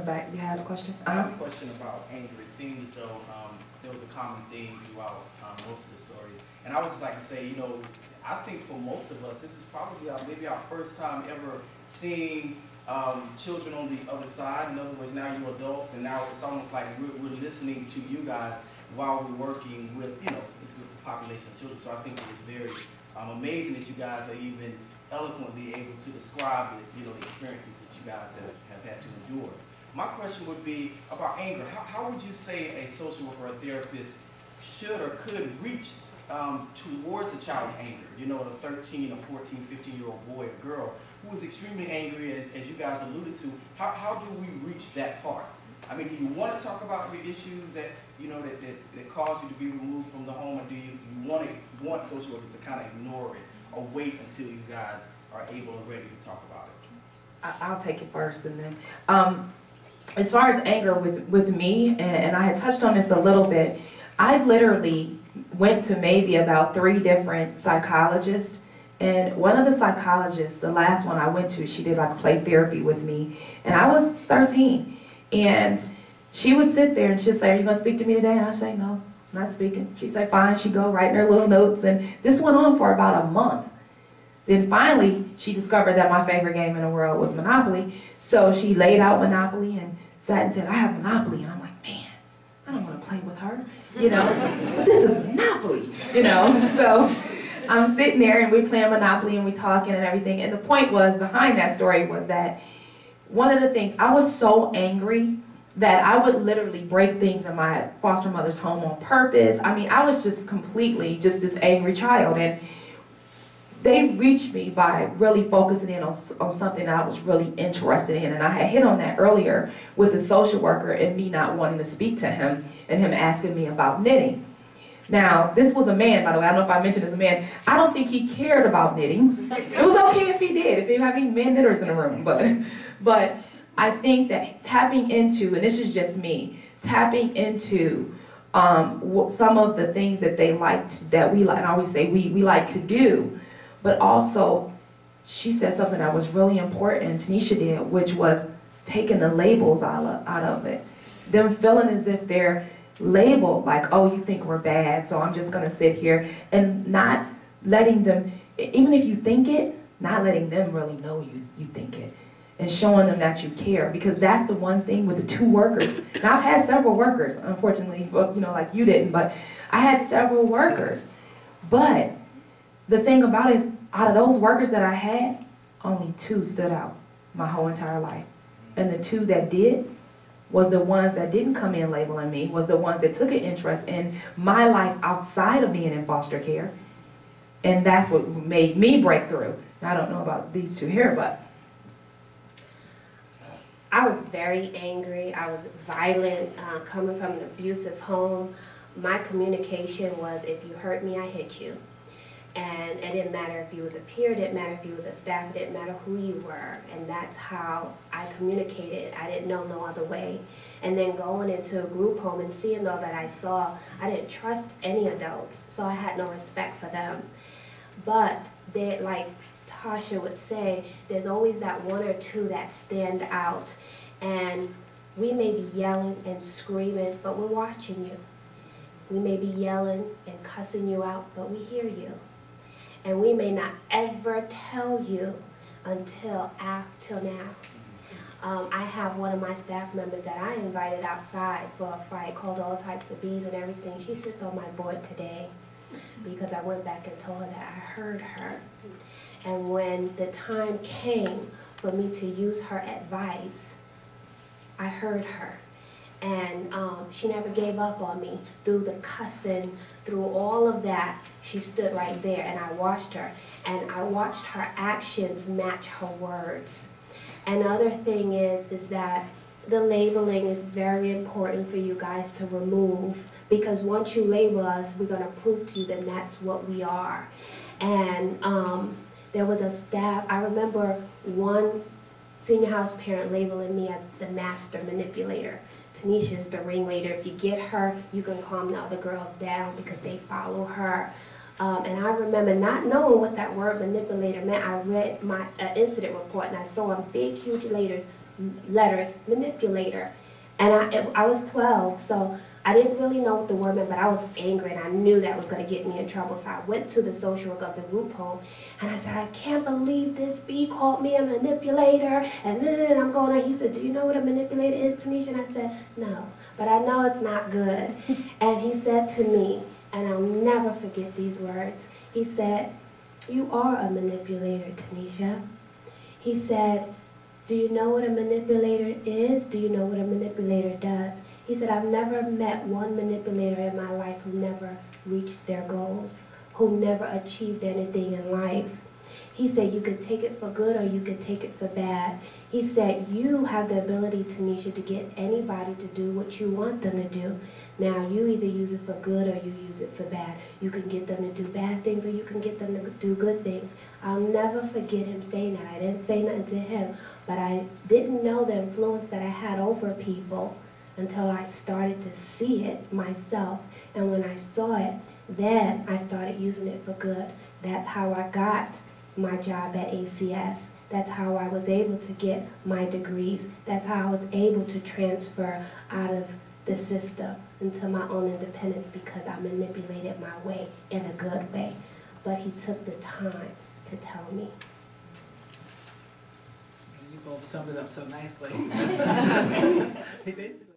the back, you had a question? I have a question about anger. It seems as though there was a common theme throughout most of the stories. And I would just like to say, you know, I think for most of us, this is probably maybe our first time ever seeing children on the other side. In other words, now you're adults, and now it's almost like we're listening to you guys while we're working with, you know, with the population of children. So I think it's very amazing that you guys are even eloquently able to describe it, you know, the experiences that you guys have had to endure. My question would be about anger. How would you say a social worker or a therapist should or could reach towards a child's anger? You know, a 13 or 14, 15-year-old boy or girl who is extremely angry, as you guys alluded to. How do we reach that part? I mean, do you want to talk about the issues that, you know, that cause you to be removed from the home, or do you want social workers to kind of ignore it or wait until you guys are able and ready to talk about it? I'll take it first, and then as far as anger with me, and I had touched on this a little bit, I literally went to maybe about 3 different psychologists, and one of the psychologists, the last one I went to, she did like play therapy with me, and I was 13, and she would sit there and she'd say, "Are you gonna speak to me today?" And I'd say, "No, I'm not speaking." She'd say, "Fine." She'd go writing her little notes, and this went on for about a month. Then finally, she discovered that my favorite game in the world was Monopoly. So she laid out Monopoly and sat and said, "I have Monopoly." And I'm like, man, I don't want to play with her, you know, but this is Monopoly, you know. So I'm sitting there and we're playing Monopoly and we're talking and everything. And the point was, behind that story was that one of the things, I was so angry that I would literally break things in my foster mother's home on purpose. I mean, I was just completely just this angry child. And they reached me by really focusing in on something that I was really interested in. And I had hit on that earlier with the social worker and me not wanting to speak to him and him asking me about knitting. Now, this was a man, by the way. I don't know if I mentioned as a man. I don't think he cared about knitting. It was okay if he did, if you have any men knitters in the room. But I think that tapping into, and this is just me, tapping into some of the things that they liked, that we like, and I always say we like to do. But also, she said something that was really important, Tanisha did, which was taking the labels out of it. Them feeling as if they're labeled, like, oh, you think we're bad, so I'm just gonna sit here, and not letting them, even if you think it, not letting them really know you think it, and showing them that you care, because that's the one thing with the 2 workers. Now, I've had several workers, unfortunately, well, you know, like you didn't, but I had several workers, but the thing about it is, out of those workers that I had, only 2 stood out my whole entire life. And the 2 that did was the ones that didn't come in labeling me, was the ones that took an interest in my life outside of being in foster care. And that's what made me break through. Now, I don't know about these 2 here, but. I was very angry. I was violent, coming from an abusive home. My communication was, if you hurt me, I hit you. And it didn't matter if you was a peer, it didn't matter if you was a staff, it didn't matter who you were. And that's how I communicated. I didn't know no other way. And then going into a group home and seeing all that I saw, I didn't trust any adults, so I had no respect for them. But they, like Tasha would say, there's always that 1 or 2 that stand out. And we may be yelling and screaming, but we're watching you. We may be yelling and cussing you out, but we hear you. And we may not ever tell you until now. I have one of my staff members that I invited outside for a fight, called All Types of Bees and everything. She sits on my board today because I went back and told her that I heard her. And when the time came for me to use her advice, I heard her. And she never gave up on me. Through the cussing, through all of that, she stood right there, and I watched her. And I watched her actions match her words. And the other thing is that the labeling is very important for you guys to remove, because once you label us, we're going to prove to you that that's what we are. And there was a staff, I remember one senior house parent labeling me as the master manipulator. Tanisha's the ringleader. If you get her, you can calm the other girls down because they follow her. And I remember not knowing what that word manipulator meant. I read my incident report and I saw in big, huge letters, letters, manipulator. And I was 12, so I didn't really know what the word meant, but I was angry, and I knew that was going to get me in trouble. So I went to the social worker of the group home, and I said, I can't believe this B called me a manipulator, and then I'm going on. He said, do you know what a manipulator is, Tanisha? And I said, no, but I know it's not good. And he said to me, and I'll never forget these words, he said, you are a manipulator, Tanisha. He said, do you know what a manipulator is? Do you know what a manipulator does? He said, I've never met one manipulator in my life who never reached their goals, who never achieved anything in life. He said, you could take it for good or you could take it for bad. He said, you have the ability, Tanisha, to get anybody to do what you want them to do. Now, you either use it for good or you use it for bad. You can get them to do bad things or you can get them to do good things. I'll never forget him saying that. I didn't say nothing to him, but I didn't know the influence that I had over people until I started to see it myself. And when I saw it, then I started using it for good. That's how I got my job at ACS. That's how I was able to get my degrees. That's how I was able to transfer out of the system into my own independence, because I manipulated my way in a good way. But he took the time to tell me. You both summed it up so nicely. He basically